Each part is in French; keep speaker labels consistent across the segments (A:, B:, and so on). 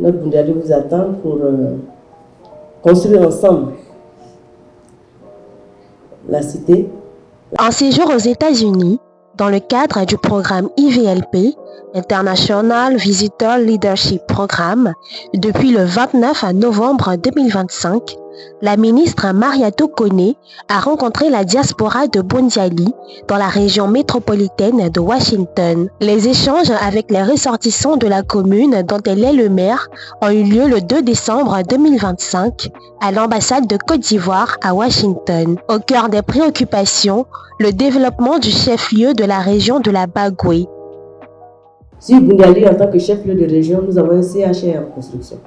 A: Notre Bundiali vous attend pour construire ensemble la cité.
B: En séjour aux États-Unis, dans le cadre du programme IVLP, International Visitor Leadership Programme, depuis le 29 novembre 2025, la ministre Mariatou Koné a rencontré la diaspora de Bundiali dans la région métropolitaine de Washington. Les échanges avec les ressortissants de la commune dont elle est le maire ont eu lieu le 2 décembre 2025 à l'ambassade de Côte d'Ivoire à Washington. Au cœur des préoccupations, le développement du chef-lieu de la région de la Bagoué.
A: Sur Bundiali, en tant que chef-lieu de région, nous avons un CHR en construction,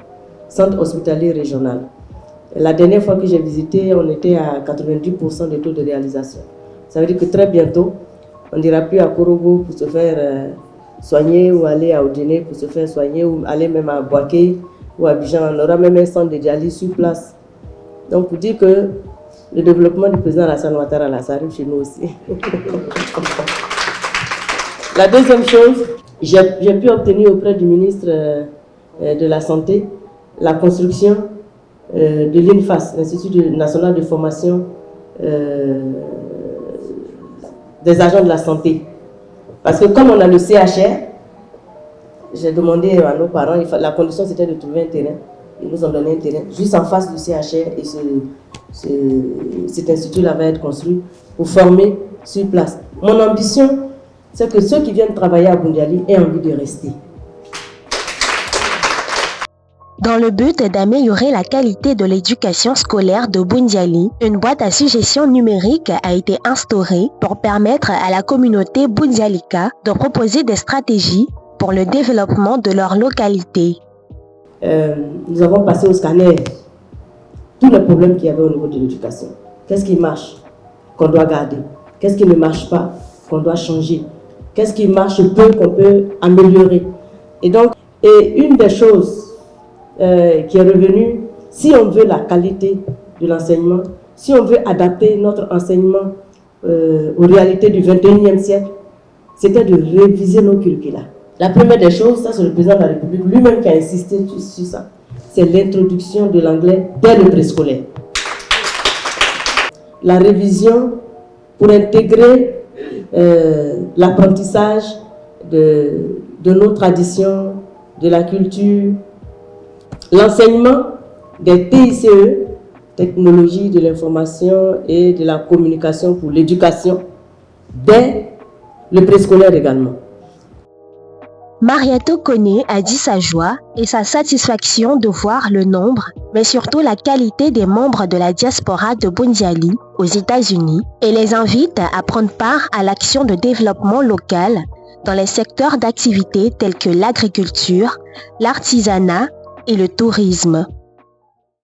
A: Centre hospitalier régional. La dernière fois que j'ai visité, on était à 90% de taux de réalisation. Ça veut dire que très bientôt, on n'ira plus à Korogo pour se faire soigner ou aller à Odéné pour se faire soigner ou aller même à Boaké ou à Abidjan. On aura même un centre de dialyse sur place. Donc pour dire que le développement du président Alassane Ouattara, là, ça arrive chez nous aussi. La deuxième chose, j'ai pu obtenir auprès du ministre de la Santé la construction de l'INFAS, l'Institut national de formation des agents de la santé. Parce que comme on a le CHR, j'ai demandé à nos parents, la condition c'était de trouver un terrain. Ils nous ont donné un terrain juste en face du CHR et cet institut-là va être construit pour former sur place. Mon ambition, c'est que ceux qui viennent travailler à Bundiali aient envie de rester.
B: Dans le but d'améliorer la qualité de l'éducation scolaire de Bundiali, une boîte à suggestions numériques a été instaurée pour permettre à la communauté bundialika de proposer des stratégies pour le développement de leur localité.
A: Nous avons passé au scanner tous les problèmes qu'il y avait au niveau de l'éducation. Qu'est-ce qui marche, qu'on doit garder? Qu'est-ce qui ne marche pas, qu'on doit changer? Qu'est-ce qui marche peu, qu'on peut améliorer? Et donc, une des choses qui est revenue, si on veut la qualité de l'enseignement, si on veut adapter notre enseignement aux réalités du 21e siècle, c'était de réviser nos curricula. La première des choses, ça c'est le président de la République lui-même qui a insisté sur ça, c'est l'introduction de l'anglais dès le préscolaire. La révision pour intégrer l'apprentissage de nos traditions, de la culture, l'enseignement des TICE, technologie de l'information et de la communication pour l'éducation, dès le préscolaire également.
B: Mariatou Koné a dit sa joie et sa satisfaction de voir le nombre, mais surtout la qualité des membres de la diaspora de Bundiali aux États-Unis et les invite à prendre part à l'action de développement local dans les secteurs d'activité tels que l'agriculture, l'artisanat et le tourisme.